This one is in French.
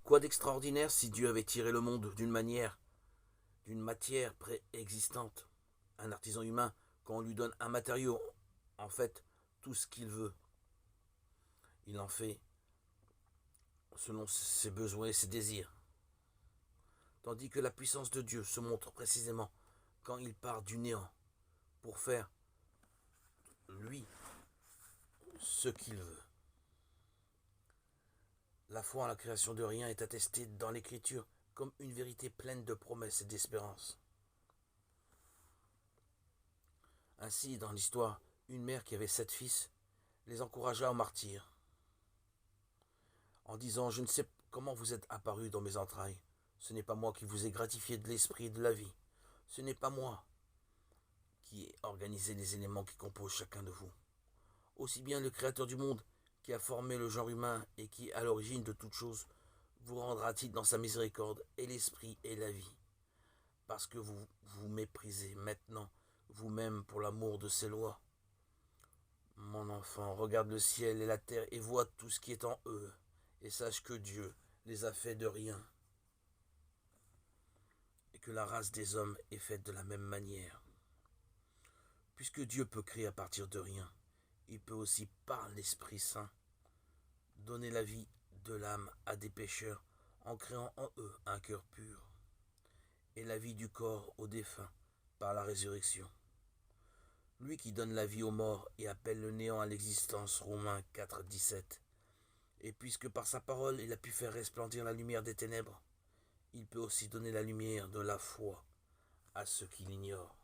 Quoi d'extraordinaire si Dieu avait tiré le monde d'une matière préexistante? Un artisan humain, quand on lui donne un matériau, en fait, tout ce qu'il veut, il en fait selon ses besoins et ses désirs. Tandis que la puissance de Dieu se montre précisément quand il part du néant pour faire, lui, ce qu'il veut. La foi en la création de rien est attestée dans l'Écriture comme une vérité pleine de promesses et d'espérance. Ainsi, dans l'histoire, une mère qui avait 7 fils les encouragea au martyre, en disant « Je ne sais comment vous êtes apparus dans mes entrailles. Ce n'est pas moi qui vous ai gratifié de l'esprit et de la vie. Ce n'est pas moi qui ai organisé les éléments qui composent chacun de vous. Aussi bien le Créateur du monde, qui a formé le genre humain et qui est à l'origine de toute chose, vous rendra-t-il dans sa miséricorde et l'esprit et la vie, parce que vous vous méprisez maintenant vous-même pour l'amour de ses lois. Mon enfant, regarde le ciel et la terre et vois tout ce qui est en eux, et sache que Dieu les a faits de rien, et que la race des hommes est faite de la même manière. Puisque Dieu peut créer à partir de rien, il peut aussi, par l'Esprit Saint, donner la vie de l'âme à des pécheurs en créant en eux un cœur pur, et la vie du corps aux défunts par la résurrection. Lui qui donne la vie aux morts et appelle le néant à l'existence, Romains 4, 17. Et puisque par sa parole il a pu faire resplendir la lumière des ténèbres, il peut aussi donner la lumière de la foi à ceux qui l'ignorent.